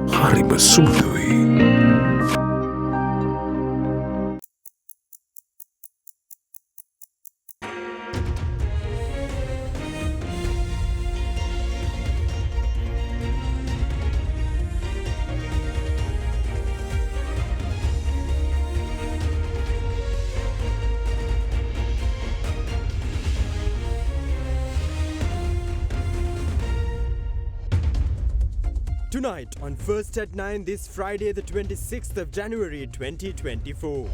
හරිම සුමුදුයි. Tonight on First at 9 this Friday the 26th of January 2024.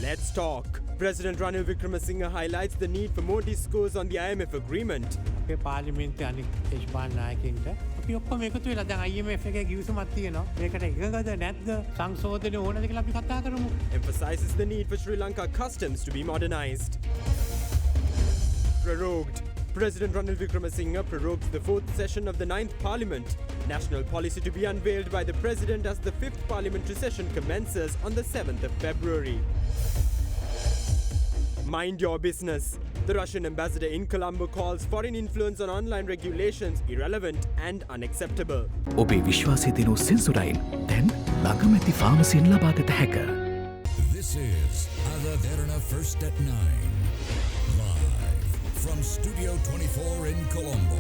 Let's talk. President Ranil Wickremesinghe highlights the need for more discourse on the IMF agreement. අපේ පාර්ලිමේන්තුවේ අනික් දේශපාලන නායකයින්ට අපි ඔක්කොම එකතු වෙලා දැන් IMF එකේ ගිවිසුමක් තියෙනවා. මේකට එකඟද නැද්ද? සංශෝධන ඕනද කියලා අපි කතා කරමු. Emphasizes the need for Sri Lanka customs to be modernized. Prorogued. President Ranil Wickremesinghe prorogues the 4th session of the 9th Parliament. National policy to be unveiled by the President as the 5th parliamentary session commences on the 7th of February. Mind your business. The Russian ambassador in Colombo calls foreign influence on online regulations irrelevant and unacceptable. ඔබේ විශ්වාසය දිනු සෙන්සුරයින් දැන් ළඟමැති ෆාමසියෙන් ලබාගත හැක. This is AdaDerana First at 9. Live from Studio 24 in Colombo.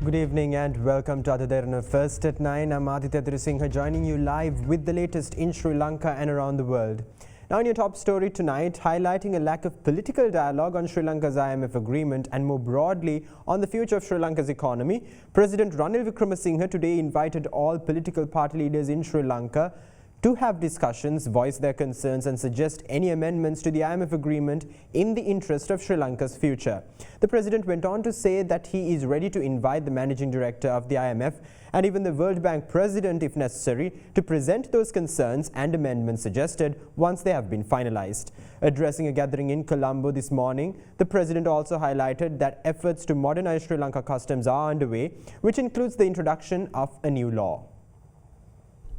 Good evening and welcome to AdaDerana First at 9. I'm AdaDerana Singh joining you live with the latest in Sri Lanka and around the world. Now in your top story tonight, highlighting a lack of political dialogue on Sri Lanka's IMF agreement and more broadly on the future of Sri Lanka's economy, President Ranil Wickremesinghe today invited all political party leaders in Sri Lanka to have discussions, voice their concerns and suggest any amendments to the IMF agreement in the interest of Sri Lanka's future. The President went on to say that he is ready to invite the Managing Director of the IMF and even the World Bank President, if necessary, to present those concerns and amendments suggested once they have been finalized. Addressing a gathering in Colombo this morning, the President also highlighted that efforts to modernize Sri Lanka customs are underway, which includes the introduction of a new law.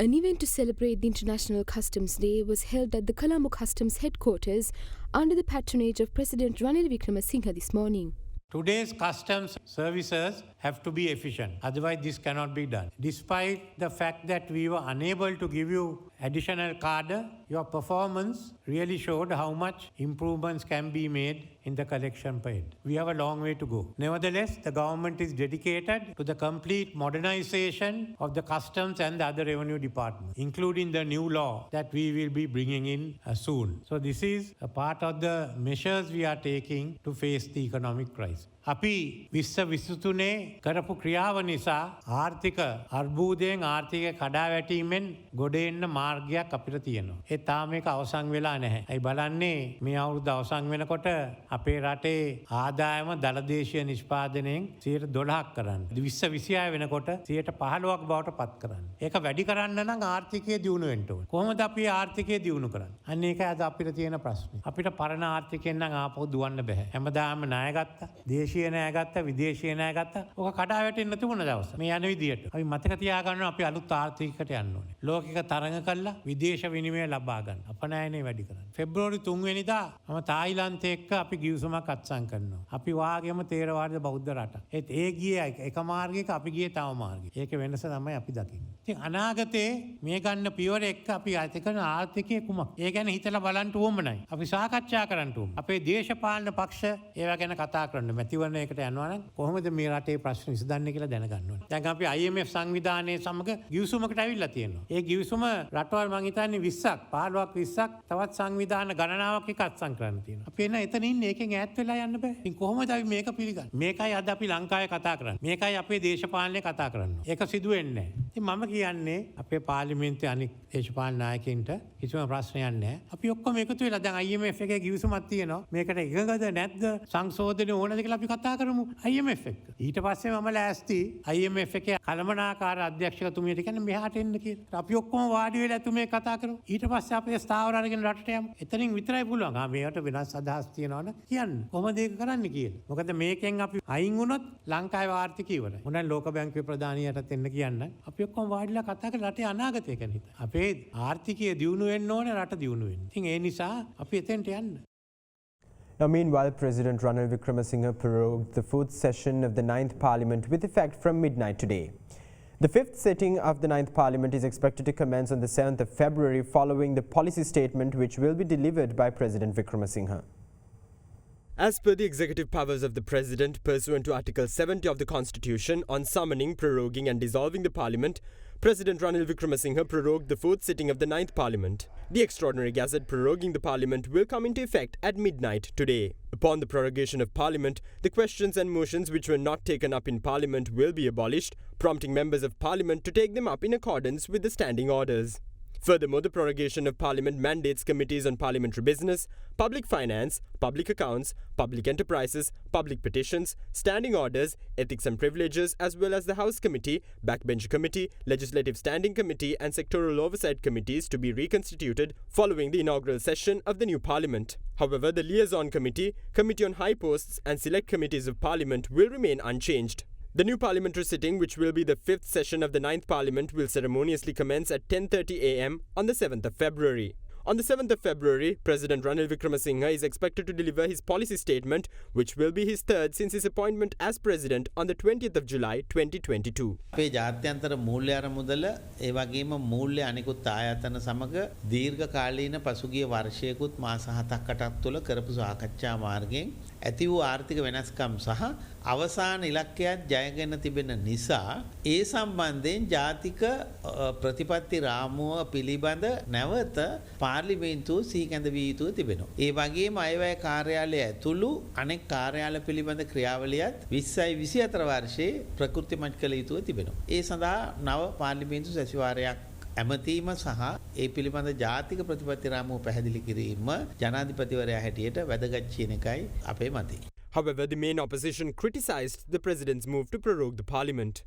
An event to celebrate the International Customs Day was held at the Colombo Customs headquarters under the patronage of President Ranil Wickremesinghe this morning. Today's customs services have to be efficient. Otherwise, this cannot be done. Despite the fact that we were unable to give you additional card, your performance really showed how much improvements can be made in the collection paid. We have a long way to go. Nevertheless, the government is dedicated to the complete modernization of the customs and the other revenue departments, including the new law that we will be bringing in soon. So this is a part of the measures we are taking to face the economic crisis. අපි විශ්ව විසුතුනේ කරපු ක්‍රියාව නිසා ආර්ථික අර්බුදයෙන් ආර්ථික කඩාවැටීමෙන් ගොඩ එන්න මාර්ගයක් අපිට තියෙනවා. ඒ තාම මේක අවසන් වෙලා නැහැ. අයි බලන්නේ මේ අවුරුද්ද අවසන් වෙනකොට අපේ රටේ ආදායම දලදේශීය නිෂ්පාදනයෙන් 12ක් කරන්න. 2026 වෙනකොට 15ක් බවට පත් කරන්න. ඒක වැඩි කරන්න නම් ආර්ථිකය දියුණු වෙන්න ඕනේ. කොහොමද අපි ආර්ථිකය දියුණු කරන්නේ? අන්න ඒකයි අද අපිට තියෙන ප්‍රශ්නේ. අපිට පරණ ආර්ථිකයෙන් නම් ආපහු දුවන්න බෑ. හැමදාම ණය ගත්තා. දේශීය ණය ගත්තා, විදේශීය ණය ගත්තා. ඔක කඩා වැටෙන්න තිබුණ දවස. මේ යන විදියට. අපි මතක තියාගන්න අපි අලුත් ආර්ථිකයකට යන්න ඕනේ. ලෝකික තරඟ කළා විදේශ විනිමය ලබා ගන්න. අපනයනේ වැඩි කරන්න. පෙබ්‍රුවරි 3 වෙනිදා මම තායිලන්තේ එක්ක අපි ගිවිසුමක් අත්සන් කරනවා. අපි වාගේම තේරවාද බෞද්ධ රටක්. ඒත් ඒ ගියේ එක මාර්ගයක අපි ගියේ තව මාර්ගයක. ඒකේ වෙනස තමයි අපි දකින්නේ. ඉතින් අනාගතේ මේ ගන්න පියවර එක්ක අපි අත කරන ආර්ථිකයේ කුමක්? ඒ ගැන හිතලා බලන්න ඕමනයි. අපි සාකච්ඡා කරන්න ඕම. අපේ දේශපාලන පක්ෂ ඒවා ගැන කතා කරන්න. මැතිවරණයකට යනවා නම් කොහොමද මේ රටේ ප්‍රශ්න විසඳන්නේ කියලා දැනගන්න ඕනේ. දැන් අපි IMF සංවිධානයේ සමග ගිවිසුමකට අවිල්ලා තියෙනවා. ඒ ගිවිසුම රටවල් මං හිතන්නේ 20ක් 15ක් 20ක් තවත් සංවිධාන ගණනාවක් එක අත්සන් කරන්න තියෙනවා. අපි එතන ඉන්නේ ඒකෙන් ඈත් වෙලා යන්න බෑ. ඉතින් කොහොමද අපි මේක පිළිගන්නේ? මේකයි අද අපි ලංකාවේ කතා කරන්නේ. මේකයි අපේ දේශපාලනේ කතා කරන්නේ. ඒක සිදු වෙන්නේ නැහැ. ඉතින් මම කියන්නේ අපේ පාර්ලිමේන්තුවේ අනික් දේශපාලන නායකයින්ට කිසිම ප්‍රශ්නයක් නැහැ. අපි ඔක්කොම එකතු වෙලා දැන් IMF එකේ ගිවිසුමක් තියෙනවා. මේකට එකඟද නැද්ද? සංශෝධන ඕනද කියලා අපි කතා කරමු IMF එක. ඊට පස්සේ මම ලෑස්ති IMF එකේ කළමනාකාර අධ්‍යක්ෂකතුමියට කියන්නේ මෙහාට එන්න කියලා. අපි ඔක්කොම වාඩි වෙලා එතුමේ කතා කරමු. ඊට පස්සේ අපේ ස්ථාවර අරගෙන රටට යමු. එතනින් විතරයි පුළුවන්. මේකට වෙනස් අදහස් තියනවනේ කියන්න. කොහොමද ඒක කරන්නේ කියලා. මොකද මේකෙන් අපි අයින් වුණොත් ලංකාවේ ආර්ථිකය ඉවරයි. මොනවා ලෝක බැංකුවේ ප්‍රධානියටත් එන්න කියන්න. අපි ඔක්කොම වාඩිලා කතා කරලා රටේ අනාගතය ගැන හිතන්න. අපේ ආර්ථිකය දියුණු වෙන්න ඕනේ රට දියුණු වෙන්න. ඉතින් ඒ නිසා අපි එතෙන්ට යන්න. Now, meanwhile, President Ranil Wickremesinghe prorogued the 4th session of the 9th Parliament with effect from midnight today. The fifth sitting of the 9th Parliament is expected to commence on the 7th of February following the policy statement which will be delivered by President Wickremesinghe. As per the executive powers of the President pursuant to Article 70 of the Constitution on summoning, proroguing and dissolving the Parliament, President Ranil Wickremesinghe prorogued the fourth sitting of the 9th Parliament. The extraordinary gazette proroguing the Parliament will come into effect at midnight today. Upon the prorogation of Parliament, the questions and motions which were not taken up in Parliament will be abolished, prompting members of Parliament to take them up in accordance with the standing orders. Furthermore, the prorogation of Parliament mandates committees on parliamentary business, public finance, public accounts, public enterprises, public petitions, standing orders, ethics and privileges, as well as the House Committee, Backbench Committee, Legislative Standing Committee and Sectoral Oversight Committees to be reconstituted following the inaugural session of the new Parliament. However, the Liaison Committee, Committee on High Posts and Select Committees of Parliament will remain unchanged. The new parliamentary sitting, which will be the fifth session of the 9th Parliament, will ceremoniously commence at 10:30 am on the 7th of February. On the 7th of February, President Ranil Wickremesinghe is expected to deliver his policy statement, which will be his third since his appointment as president on the 20th of July 2022. අපේ ජාත්‍යන්තර මූල්‍ය අරමුදල ඒ වගේම මූල්‍ය අනිකුත් ආයතන සමග දීර්ඝ කාලීන පසුගිය වර්ෂයකුත් මාස 7ක් 8ක් තුළ කරපු සාකච්ඡා මාර්ගයෙන් ඇති වූ ආර්ථික වෙනස්කම් සහ අවසාන ඉලක්කයක් ජයගෙන තිබෙන නිසා ඒ සම්බන්ධයෙන් ජාතික ප්‍රතිපත්ති රාමුව පිළිබඳ නැවත පාර්ලිමේන්තුව සීකඳ වී යුතුව තිබෙනවා. ඒ වගේම අයවැය කාර්යාලය ඇතුළු අනෙක් කාර්යාල පිළිබඳ ක්‍රියාවලියත් 2024 වර්ෂයේ ප්‍රකෘතිමත් කළ යුතුව තිබෙනවා. ඒ සඳහා නව පාර්ලිමේන්තු සැසිවාරයක් ඇමතීම සහ ඒ පිළිබඳ ජාතික ප්‍රතිපත්ති රාමුව පැහැදිලි කිරීම ජනාධිපතිවරයා හැටියට වැදගත් කියන එකයි අපේ මතය. However, the main opposition criticized the president's move to prorogue the parliament.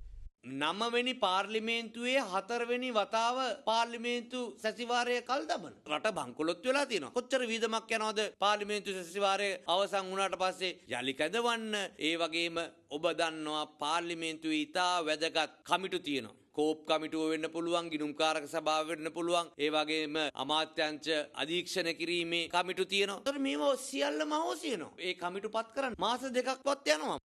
නවවෙනි පාර්ලිමේන්තුවේ හතරවෙනි වතාව පාර්ලිමේන්තු සැසිවාරය කල් දමන රට බංකොලොත් වෙලා තියෙනවා. කොච්චර වීදමක් යනවද පාර්ලිමේන්තු සැසිවාරය අවසන් වුණාට පස්සේ යලි කැඳවන්න. ඒ වගේම ඔබ දන්නවා පාර්ලිමේන්තුවේ ඉතා වැදගත් කමිටු තියෙනවා. කෝප් කමිටුව වෙන්න පුළුවන්, ගිණුම්කාරක සභාව වෙන්න පුළුවන්, ඒ වගේම අමාත්‍යංශ අධීක්ෂණ කිරීමේ කමිටු තියෙනවා. ඒතර මේව සියල්ලම අවශ්‍ය වෙනවා. ඒ කමිටු පත් කරන්න මාස දෙකක්වත් යනවා.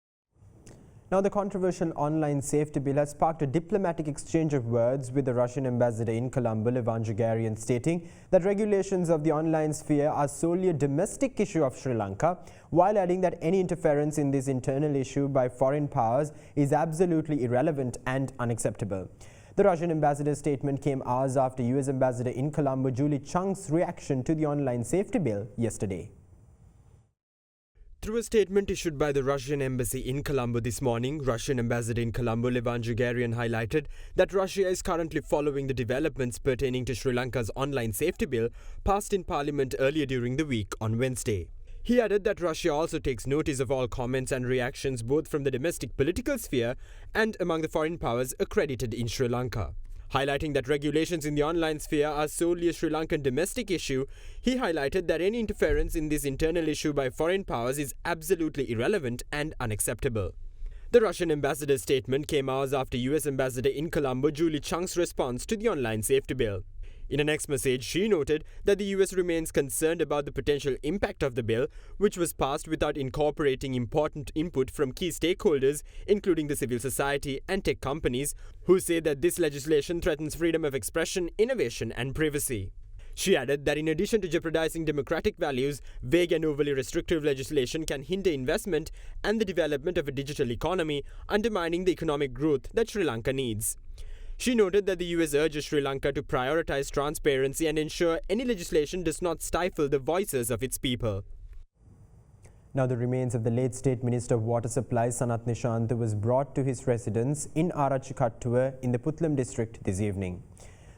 Now, the controversial online safety bill has sparked a diplomatic exchange of words with the Russian ambassador in Colombo, Levan Jagarian, stating that regulations of the online sphere are solely a domestic issue of Sri Lanka, while adding that any interference in this internal issue by foreign powers is absolutely irrelevant and unacceptable. The Russian ambassador's statement came hours after US ambassador in Colombo, Julie Chung's reaction to the online safety bill yesterday. Through a statement issued by the Russian embassy in Colombo this morning, Russian ambassador in Colombo, Levan Jagarian, highlighted that Russia is currently following the developments pertaining to Sri Lanka's online safety bill passed in parliament earlier during the week on Wednesday. He added that Russia also takes notice of all comments and reactions both from the domestic political sphere and among the foreign powers accredited in Sri Lanka. Highlighting that regulations in the online sphere are solely a Sri Lankan domestic issue, he highlighted that any interference in this internal issue by foreign powers is absolutely irrelevant and unacceptable. The Russian ambassador's statement came hours after US ambassador in Colombo, Julie Chung's response to the online safety bill. In a next message, she noted that the US remains concerned about the potential impact of the bill, which was passed without incorporating important input from key stakeholders, including the civil society and tech companies, who say that this legislation threatens freedom of expression, innovation and privacy. She added that in addition to jeopardizing democratic values, vague and overly restrictive legislation can hinder investment and the development of a digital economy, undermining the economic growth that Sri Lanka needs. She noted that the US urges Sri Lanka to prioritize transparency and ensure any legislation does not stifle the voices of its people. Now, the remains of the late State Minister of Water Supply, Sanath Nishant, was brought to his residence in Arachikattuwa in the Puttlam district this evening.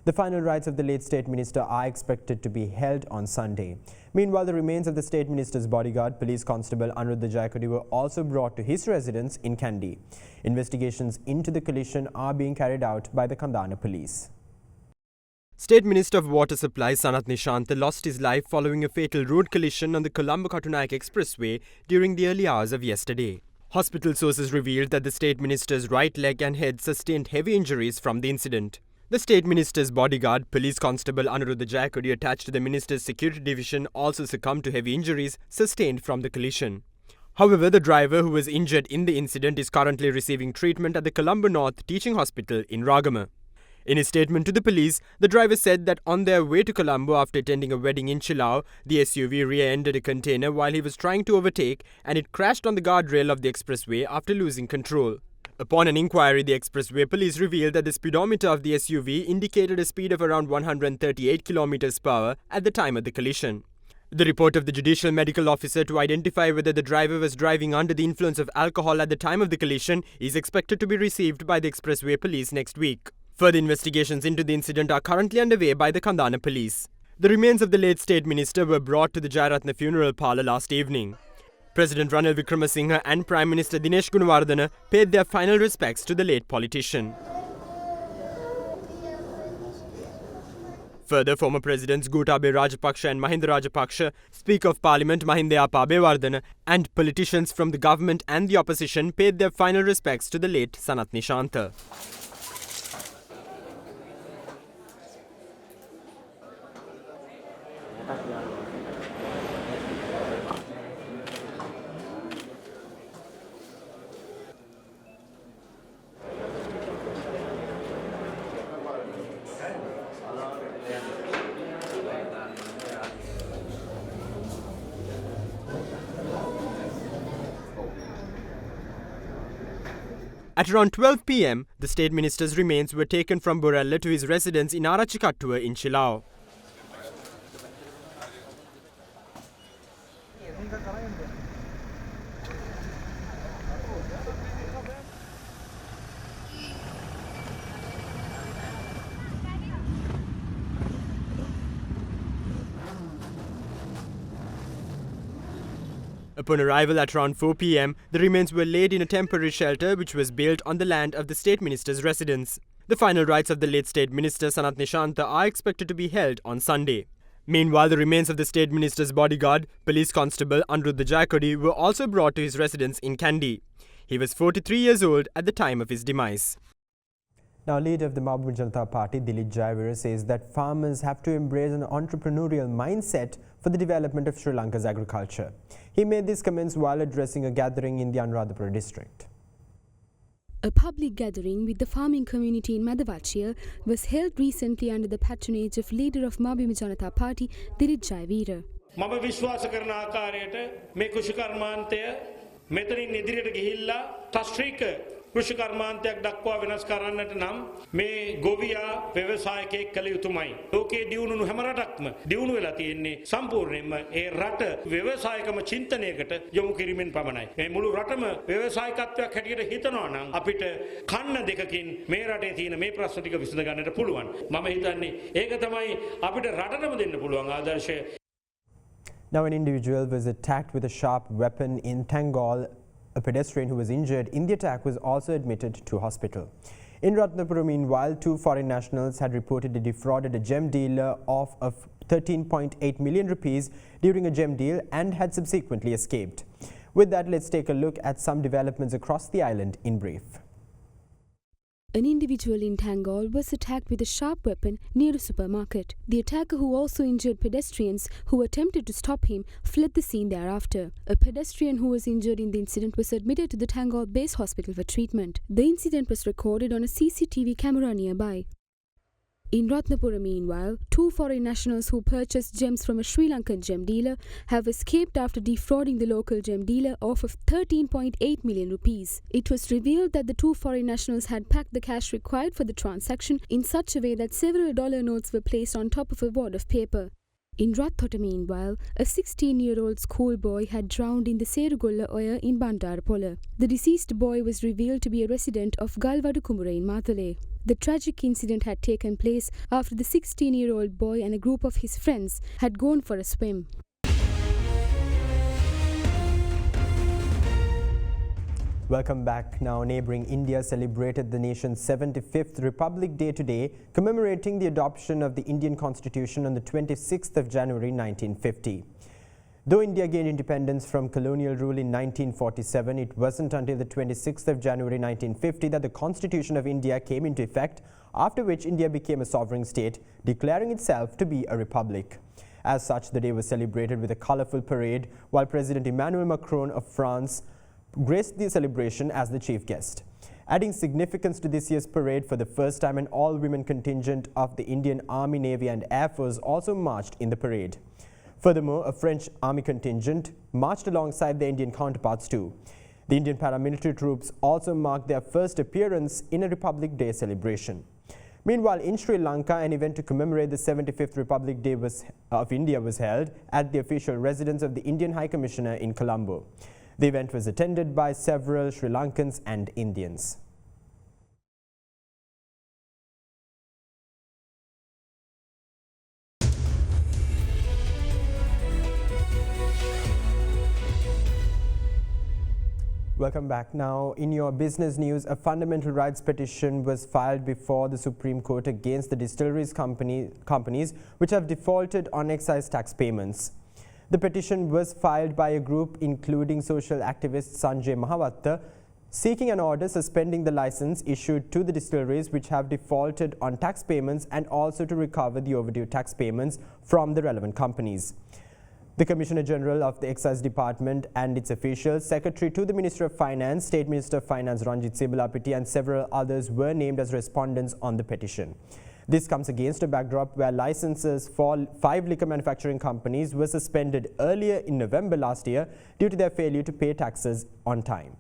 The final rites of the late State Minister are expected to be held on Sunday. Meanwhile, the remains of the State Minister's bodyguard, Police Constable Anuruddha Jayakodi, were also brought to his residence in Kandy. Investigations into the collision are being carried out by the Kandana police. State Minister of Water Supply Sanath Nishant lost his life following a fatal road collision on the Colombo-Kattunaik Expressway during the early hours of yesterday. Hospital sources revealed that the State Minister's right leg and head sustained heavy injuries from the incident. The State Minister's bodyguard, Police Constable Anuruddha Jayakodi, attached to the Minister's Security Division, also succumbed to heavy injuries sustained from the collision. However, the driver who was injured in the incident is currently receiving treatment at the Colombo North Teaching Hospital in Ragama. In his statement to the police, the driver said that on their way to Colombo after attending a wedding in Chilao, the SUV rear-ended a container while he was trying to overtake and it crashed on the guardrail of the expressway after losing control. Upon an inquiry, the expressway police revealed that the speedometer of the SUV indicated a speed of around 138 km per hour at the time of the collision. The report of the judicial medical officer to identify whether the driver was driving under the influence of alcohol at the time of the collision is expected to be received by the expressway police next week. Further investigations into the incident are currently underway by the Kandana police. The remains of the late State Minister were brought to the Jayaratna funeral parlour last evening. President Ranil Wickremesinghe and Prime Minister Dinesh Gunawardena paid their final respects to the late politician. Further, former Presidents Gotabaya Rajapaksa and Mahinda Rajapaksa, Speaker of Parliament Mahinda Abeyewardene, and politicians from the government and the opposition paid their final respects to the late Sanath Nishantha. At around 12 p.m, the State Minister's remains were taken from Borella to his residence in Arachikattuwa in Chilao. Upon arrival at around 4 p.m, the remains were laid in a temporary shelter which was built on the land of the State Minister's residence. The final rites of the late State Minister Sanath Nishantha are expected to be held on Sunday. Meanwhile, the remains of the State Minister's bodyguard, Police Constable Anuruddha Jayakodi, were also brought to his residence in Kandy. He was 43 years old at the time of his demise. Now, leader of the Mabumu Janata Party, Dilip Jayawira, says that farmers have to embrace an entrepreneurial mindset for the development of Sri Lanka's agriculture. He made these comments while addressing a gathering in the Anuradhapura district. A public gathering with the farming community in Madavachia was held recently under the patronage of leader of Mabumu Janata Party, Dilip Jayawira. මම විශ්වාස කරන ආකාරයට මේ කෘෂි කර්මාන්තය මෙතනින් ඉදිරියට ගිහිල්ලා තාස්ත්‍රික කෘෂි කර්මාන්තයක් දක්වා වෙනස් කරන්නට නම් මේ ගොවියා ව්‍යවසායකයෙක් කළ යුතුමයි. ලෝකයේ දියුණු හැම රටක්ම දියුණු වෙලා තියෙන්නේ සම්පූර්ණයෙන්ම ඒ රට ව්‍යවසායකම චින්තනයකට යොමු කිරීමෙන් පමණයි. මේ මුළු රටම ව්‍යවසායකත්වයක් හැටියට හිතනවා නම් අපිට කන්න දෙකකින් මේ රටේ තියෙන මේ ප්‍රශ්න ටික විසඳ ගන්නට පුළුවන්. මම හිතන්නේ ඒක තමයි අපිට රටටම දෙන්න පුළුවන් ආදර්ශය. Now, an individual was attacked with a sharp weapon in Tangol. A pedestrian who was injured in the attack was also admitted to hospital. In Ratnapura, meanwhile, 2 foreign nationals had reportedly defrauded a gem dealer of 13.8 million rupees during a gem deal and had subsequently escaped. With that, let's take a look at some developments across the island in brief. An individual in Tangol was attacked with a sharp weapon near a supermarket. The attacker, who also injured pedestrians who attempted to stop him, fled the scene thereafter. A pedestrian who was injured in the incident was admitted to the Tangol base hospital for treatment. The incident was recorded on a CCTV camera nearby. In Ratnapura, meanwhile, 2 foreign nationals who purchased gems from a Sri Lankan gem dealer have escaped after defrauding the local gem dealer of 13.8 million rupees. It was revealed that the 2 foreign nationals had packed the cash required for the transaction in such a way that several dollar notes were placed on top of a wad of paper. In Rathota, meanwhile, a 16-year-old schoolboy had drowned in the Serugolla Oya in Bandarapole. The deceased boy was revealed to be a resident of Galvadukumura in Matale. The tragic incident had taken place after the 16-year-old boy and a group of his friends had gone for a swim. Welcome back. Now, neighbouring India celebrated the nation's 75th Republic Day today, commemorating the adoption of the Indian Constitution on the 26th of January 1950. Though India gained independence from colonial rule in 1947, it wasn't until the 26th of January 1950 that the Constitution of India came into effect, after which India became a sovereign state, declaring itself to be a republic. As such, the day was celebrated with a colourful parade, while President Emmanuel Macron of France graced the celebration as the chief guest. Adding significance to this year's parade, for the first time an all-women contingent of the Indian Army, Navy and Air Force also marched in the parade. Furthermore, a French army contingent marched alongside their Indian counterparts too. The Indian paramilitary troops also marked their first appearance in a Republic Day celebration. Meanwhile, in Sri Lanka, an event to commemorate the 75th Republic Day of India was held at the official residence of the Indian High Commissioner in Colombo. The event was attended by several Sri Lankans and Indians. Welcome back. Now, in your business news, a fundamental rights petition was filed before the Supreme Court against the distilleries companies which have defaulted on excise tax payments. The petition was filed by a group including social activist Sanjay Mahavatta, seeking an order suspending the license issued to the distilleries which have defaulted on tax payments and also to recover the overdue tax payments from the relevant companies. The Commissioner General of the Excise Department and its officials, Secretary to the Minister of Finance, State Minister of Finance Ranjit Sibalapati and several others were named as respondents on the petition. This comes against a backdrop where licenses for 5 liquor manufacturing companies were suspended earlier in November last year due to their failure to pay taxes on time.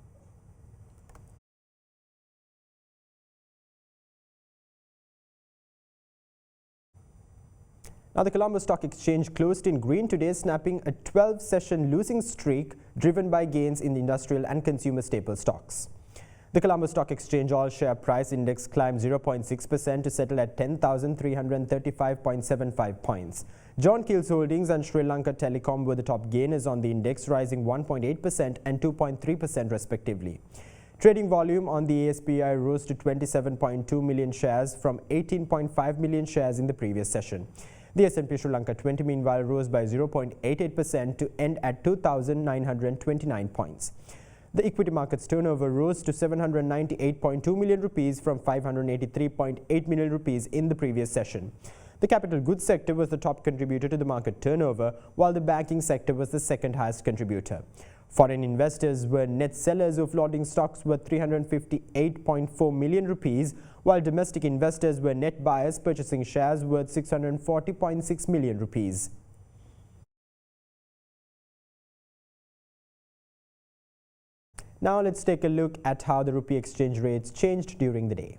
Now, the Colombo Stock Exchange closed in green today, snapping a 12-session losing streak driven by gains in the industrial and consumer staple stocks. The Colombo Stock Exchange all-share price index climbed 0.6% to settle at 10,335.75 points. John Keel's Holdings and Sri Lanka Telecom were the top gainers on the index, rising 1.8% and 2.3% respectively. Trading volume on the ASPI rose to 27.2 million shares from 18.5 million shares in the previous session. The S&P Sri Lanka 20 meanwhile rose by 0.88% to end at 2,929 points. The equity market's turnover rose to 798.2 million rupees from 583.8 million rupees in the previous session. The capital goods sector was the top contributor to the market turnover, while the banking sector was the second highest contributor. Foreign investors were net sellers of floating stocks worth 358.4 million rupees, while domestic investors were net buyers purchasing shares worth 640.6 million rupees. Now let's take a look at how the rupee exchange rates changed during the day.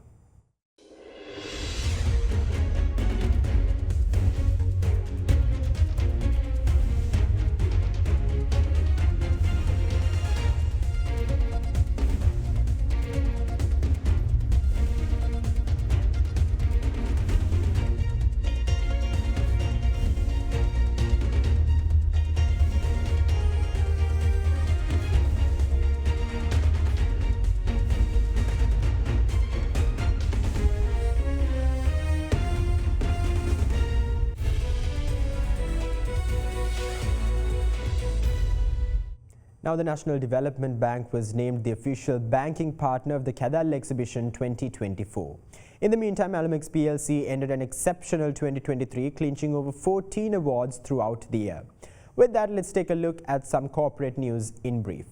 Now, the National Development Bank was named the official banking partner of the Kadal Exhibition 2024. In the meantime, Alumex PLC ended an exceptional 2023, clinching over 14 awards throughout the year. With that, let's take a look at some corporate news in brief.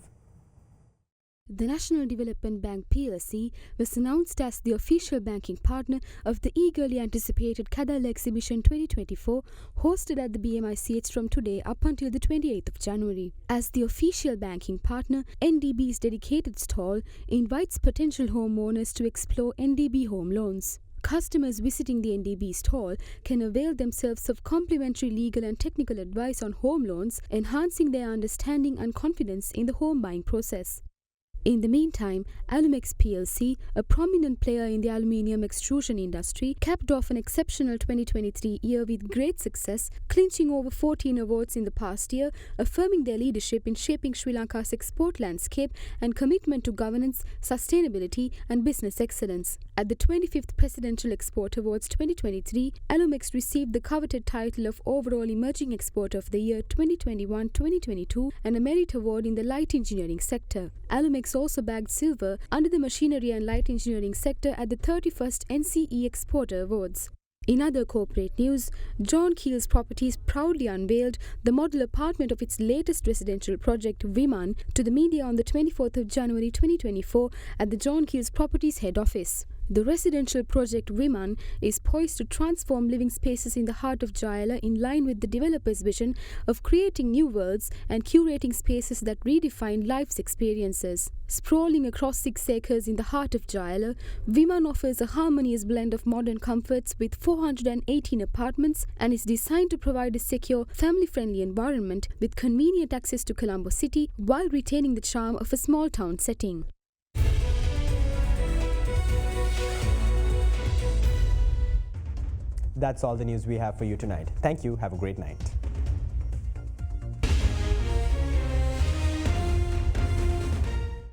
The National Development Bank PLC was announced as the official banking partner of the eagerly anticipated Kadal Exhibition 2024, hosted at the BMICH from today up until the 28th of January. As the official banking partner, NDB's dedicated stall invites potential homeowners to explore NDB home loans. Customers visiting the NDB stall can avail themselves of complimentary legal and technical advice on home loans, enhancing their understanding and confidence in the home buying process. In the meantime, Alumex PLC, a prominent player in the aluminium extrusion industry, capped off an exceptional 2023 year with great success, clinching over 14 awards in the past year, affirming their leadership in shaping Sri Lanka's export landscape and commitment to governance, sustainability and business excellence. At the 25th Presidential Export Awards 2023, Alumex received the coveted title of Overall Emerging Exporter of the Year 2021-2022 and a merit award in the light engineering sector. Alumex also bagged silver under the machinery and light engineering sector at the 31st NCE Exporter Awards. In other corporate news, John Keel's Properties proudly unveiled the model apartment of its latest residential project, Viman, to the media on the 24th of January 2024 at the John Keel's Properties head office. The residential project Viman is poised to transform living spaces in the heart of Jayala in line with the developer's vision of creating new worlds and curating spaces that redefine life's experiences. Sprawling across 6 acres in the heart of Jayala, Viman offers a harmonious blend of modern comforts with 418 apartments and is designed to provide a secure, family-friendly environment with convenient access to Colombo city while retaining the charm of a small town setting. That's all the news we have for you tonight. Thank you. Have a great night.